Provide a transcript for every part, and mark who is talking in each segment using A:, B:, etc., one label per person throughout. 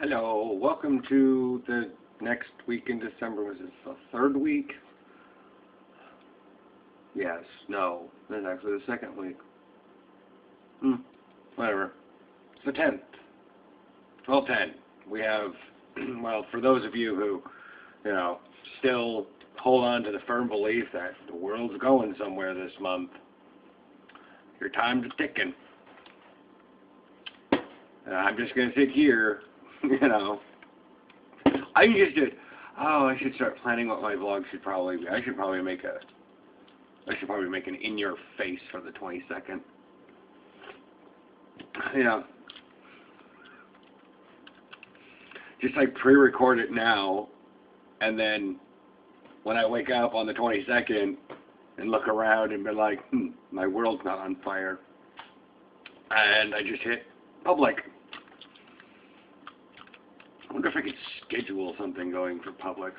A: Hello, welcome to the next week in December. Was it the third week? Yes, no, that's actually the second week. Whatever. It's the 10th. 12/10. We have, well, for those of you who, still hold on to the firm belief that the world's going somewhere this month, your time's ticking. I'm just going to sit here, I just did. Oh, I should start planning what my vlog should probably be. I should probably make an in your face for the 22nd. Just like pre-record it now, and then when I wake up on the 22nd and look around and be like, my world's not on fire, and I just hit public. I wonder if I could schedule something going for public.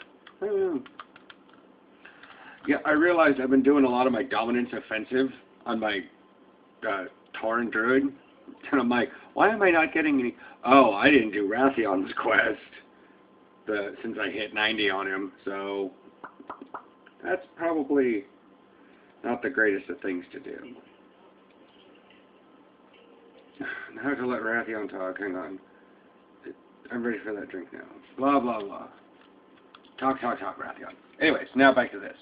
A: Yeah, I realized I've been doing a lot of my dominance offensive on my Tauren Druid. And I'm like, why am I not getting any... Oh, I didn't do Rathion's quest since I hit 90 on him. So that's probably not the greatest of things to do. Now I have to let Rathion talk. Hang on. I'm ready for that drink now. Blah, blah, blah. Talk, Rathion. Anyways, now back to this.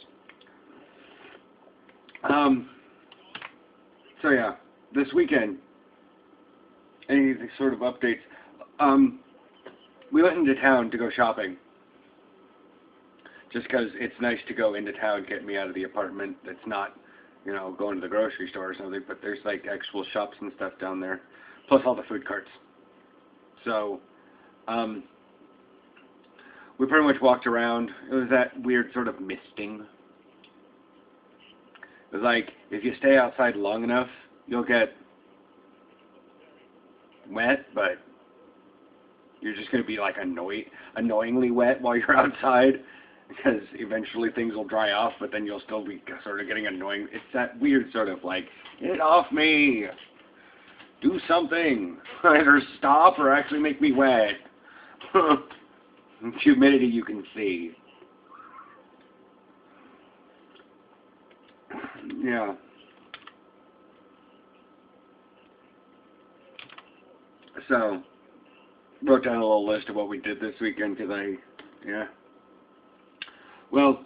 A: So yeah, this weekend, any sort of updates? We went into town to go shopping. Just because it's nice to go into town, get me out of the apartment. That's not, going to the grocery store or something, but there's like actual shops and stuff down there. Plus all the food carts. So, we pretty much walked around. It was that weird sort of misting. It was like, if you stay outside long enough, you'll get wet, but you're just going to be like annoyingly wet while you're outside, because eventually things will dry off, but then you'll still be sort of getting annoying. It's that weird sort of like, get off me! Do something! Either stop or actually make me wet. Humidity you can see. Yeah. So, wrote down a little list of what we did this weekend because Well,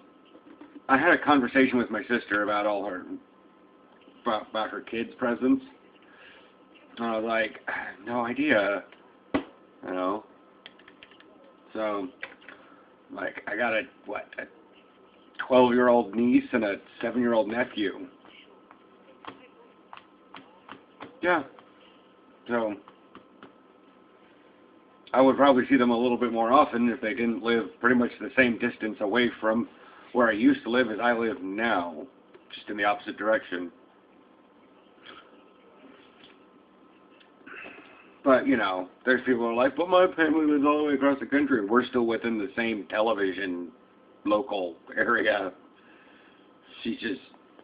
A: I had a conversation with my sister about about her kids' presents. And I was like, I have no idea, So, like, I got a 12-year-old niece and a 7-year-old nephew. Yeah. So, I would probably see them a little bit more often if they didn't live pretty much the same distance away from where I used to live as I live now. Just in the opposite direction. But, there's people who are like, but my family lives all the way across the country. We're still within the same television local area. She's just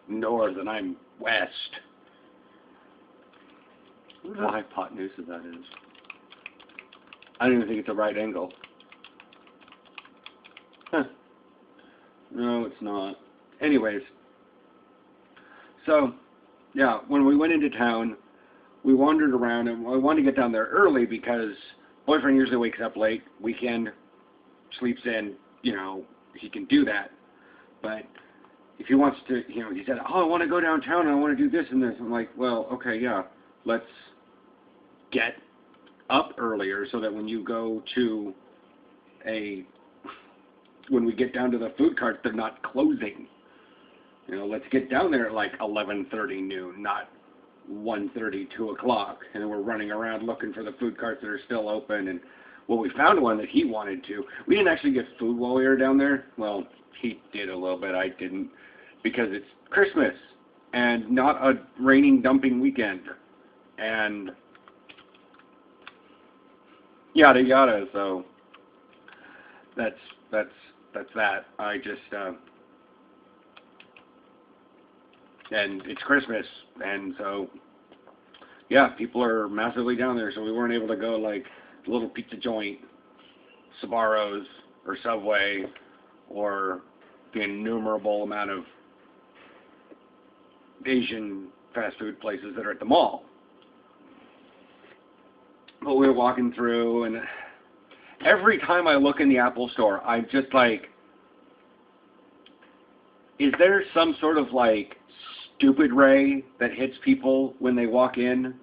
A: north and I'm west. What a hypotenuse that is. I don't even think it's a right angle. Huh. No, it's not. Anyways. So, yeah, when we went into town, we wandered around, and I wanted to get down there early because boyfriend usually wakes up late, weekend, sleeps in, he can do that. But if he wants to, he said, oh, I want to go downtown, and I want to do this and this. I'm like, well, okay, yeah, let's get up earlier so that when you go to when we get down to the food carts, they're not closing. Let's get down there at like 11:30 noon, not 1:30, 2 o'clock, and then we're running around looking for the food carts that are still open. And well, we found one that he wanted to. We didn't actually get food while we were down there. Well, he did a little bit, I didn't, because it's Christmas and not a raining dumping weekend, and yada yada. So that's that. I just and it's Christmas, and so yeah, people are massively down there, so we weren't able to go like a little pizza joint Sbarro's or Subway or the innumerable amount of Asian fast food places that are at the mall. But we were walking through, and every time I look in the Apple store, I'm just like, is there some sort of like stupid ray that hits people when they walk in?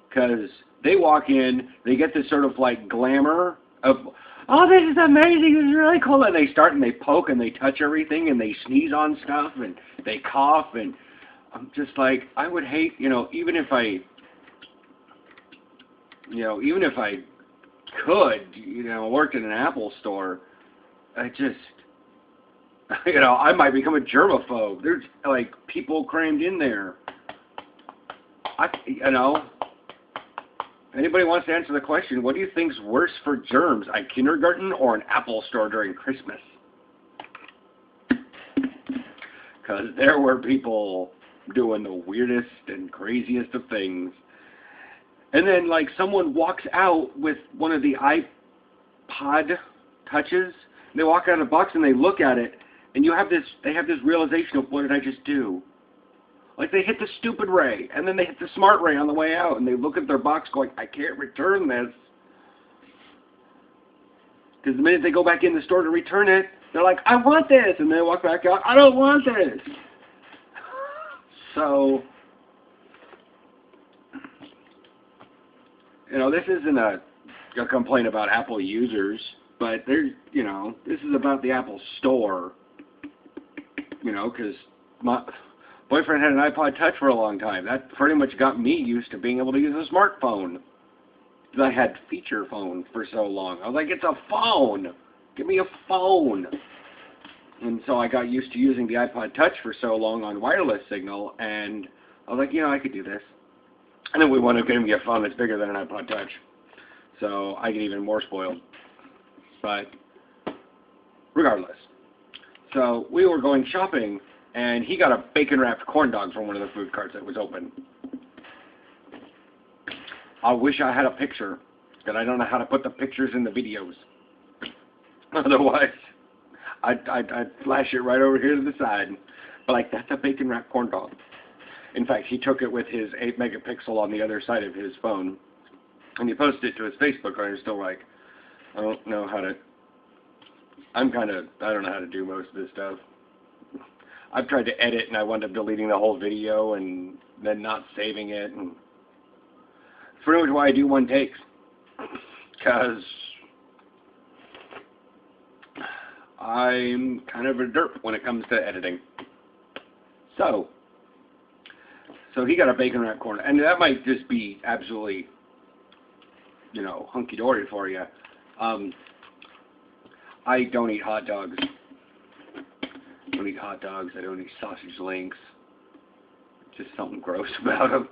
A: Because they walk in, they get this sort of like glamour of, oh, this is amazing, this is really cool, and they start and they poke and they touch everything and they sneeze on stuff and they cough, and I'm just like, I would hate, even if I could, worked in an Apple store, I just, I might become a germaphobe. There's like people crammed in there. Anybody wants to answer the question, what do you think's worse for germs, a kindergarten or an Apple store during Christmas? Because there were people doing the weirdest and craziest of things. And then, like, someone walks out with one of the iPod touches. They walk out of the box and they look at it, and they have this realization of, what did I just do? Like, they hit the stupid ray, and then they hit the smart ray on the way out, and they look at their box going, I can't return this. Because the minute they go back in the store to return it, they're like, I want this, and they walk back out, I don't want this. So, this isn't a complaint about Apple users, but there's, this is about the Apple store, because my boyfriend had an iPod Touch for a long time. That pretty much got me used to being able to use a smartphone. Because I had feature phone for so long. I was like, it's a phone! Give me a phone! And so I got used to using the iPod Touch for so long on wireless signal, and I was like, I could do this. And then we wound up getting me a phone that's bigger than an iPod Touch. So I get even more spoiled. But regardless. So we were going shopping, and he got a bacon-wrapped corn dog from one of the food carts that was open. I wish I had a picture, but I don't know how to put the pictures in the videos. Otherwise, I'd flash it right over here to the side. But, like, that's a bacon-wrapped corn dog. In fact, he took it with his 8 megapixel on the other side of his phone, and he posted it to his Facebook, and I was still like, I don't know how to, I don't know how to do most of this stuff. I've tried to edit, and I wound up deleting the whole video and then not saving it. And it's pretty much why I do one takes. Because I'm kind of a derp when it comes to editing. So he got a bacon wrap corn. And that might just be absolutely, hunky-dory for you. I don't eat hot dogs. I don't eat hot dogs. I don't eat sausage links. Just something gross about them.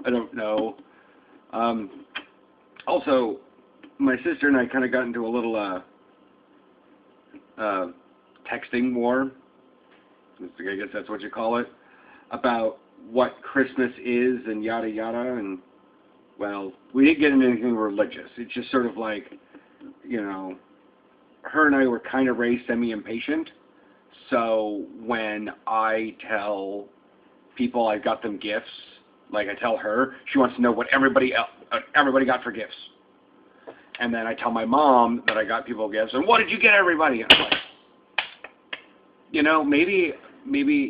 A: I don't know. Also, my sister and I kind of got into a little texting war. I guess that's what you call it. About what Christmas is and yada yada. And, well, we didn't get into anything religious. It's just sort of like, her and I were kind of raised semi-impatient. So when I tell people I got them gifts, like I tell her, she wants to know what everybody got for gifts. And then I tell my mom that I got people gifts, and what did you get everybody? And I'm like, maybe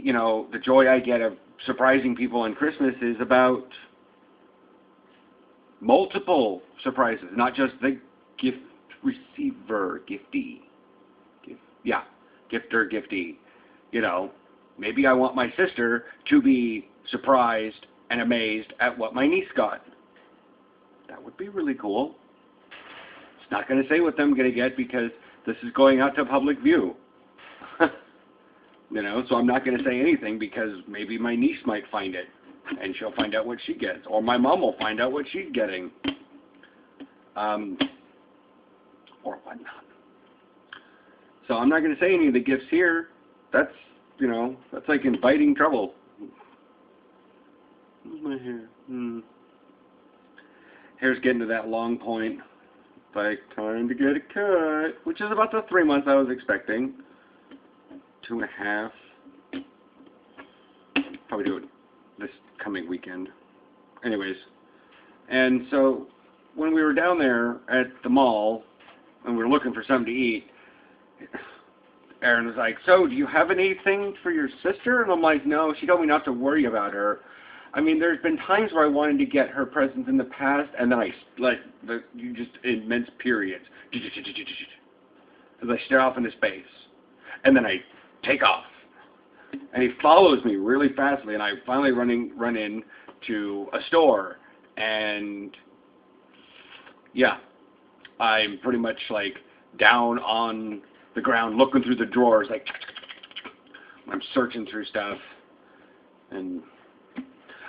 A: the joy I get of surprising people on Christmas is about multiple surprises, not just the gift receiver, gifter, giftee. Maybe I want my sister to be surprised and amazed at what my niece got. That would be really cool. It's not going to say what I'm going to get because this is going out to public view. So I'm not going to say anything because maybe my niece might find it and she'll find out what she gets, or my mom will find out what she's getting. Or whatnot. So I'm not going to say any of the gifts here. That's, that's like inviting trouble. Where's my hair? Hair's getting to that long point. like, time to get a cut, which is about the 3 months I was expecting. 2.5. Probably do it this coming weekend. Anyways, and so when we were down there at the mall and we were looking for something to eat, Aaron was like, so do you have anything for your sister? And I'm like, no, she told me not to worry about her. I mean, there's been times where I wanted to get her presents in the past, and then you just immense periods. As I stare off into space. And then I take off. And he follows me really fastly, and I finally run in to a store, and yeah, I'm pretty much like down on the ground looking through the drawers, like I'm searching through stuff, and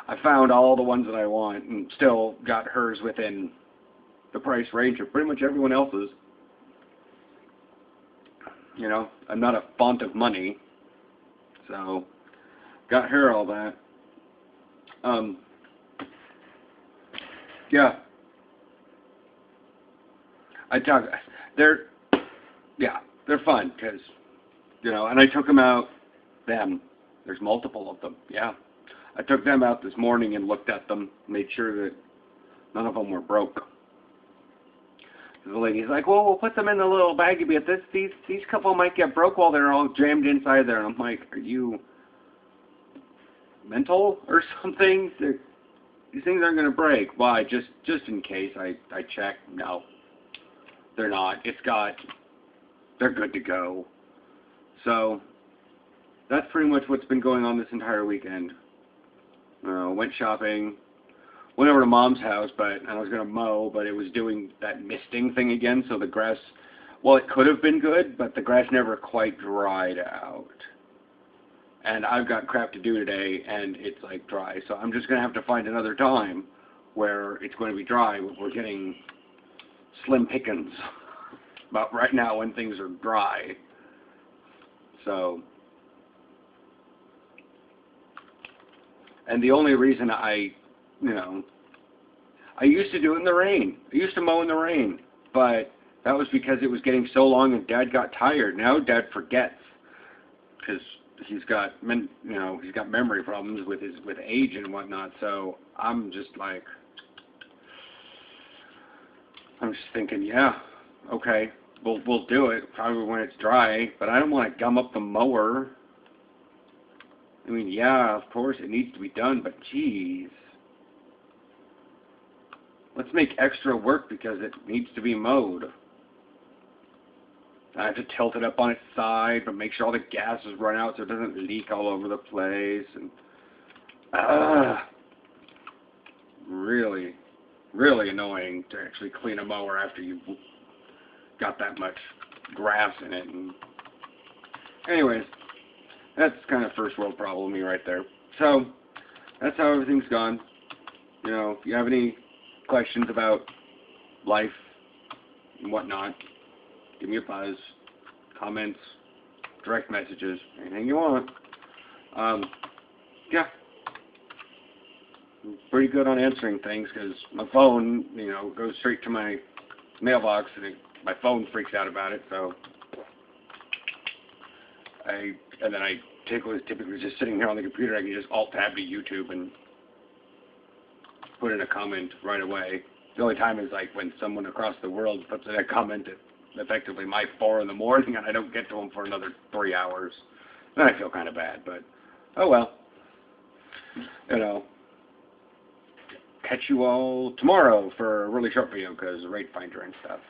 A: I found all the ones that I want, and still got hers within the price range of pretty much everyone else's. You know, I'm not a font of money, so got her all that. Yeah. They're fun, because, you know, and I took them out, there's multiple of them, yeah. I took them out this morning and looked at them, made sure that none of them were broke. The lady's like, well, we'll put them in the little baggie, but these couple might get broke while they're all jammed inside there. And I'm like, are you mental or something? These things aren't going to break. Why? Just in case I check. No, they're not. They're good to go. So that's pretty much what's been going on this entire weekend. Went shopping. Went over to Mom's house, but I was going to mow, but it was doing that misting thing again, so the grass, well, it could have been good, but the grass never quite dried out. And I've got crap to do today, and it's like dry, so I'm just going to have to find another time where it's going to be dry. We're getting slim pickings about right now when things are dry. So, and the only reason I used to do it in the rain. I used to mow in the rain, but that was because it was getting so long and Dad got tired. Now Dad forgets because he's got memory problems with age and whatnot. So I'm just thinking, yeah, okay, we'll do it probably when it's dry, but I don't want to gum up the mower. I mean, yeah, of course it needs to be done, but geez. Let's make extra work because it needs to be mowed. I have to tilt it up on its side, but make sure all the gases run out so it doesn't leak all over the place. And really, really annoying to actually clean a mower after you've got that much grass in it. And anyways, that's kind of first world problem-y right there. So that's how everything's gone. You know, if you have any questions about life and whatnot, give me a buzz, comments, direct messages, anything you want. Yeah, I'm pretty good on answering things because my phone, goes straight to my mailbox, and my phone freaks out about it. So I typically just sitting here on the computer, I can just alt-tab to YouTube and put in a comment right away. The only time is like when someone across the world puts in a comment at effectively my 4 in the morning and I don't get to them for another 3 hours. Then I feel kind of bad, but oh well. Catch you all tomorrow for a really short video because rate finder and stuff.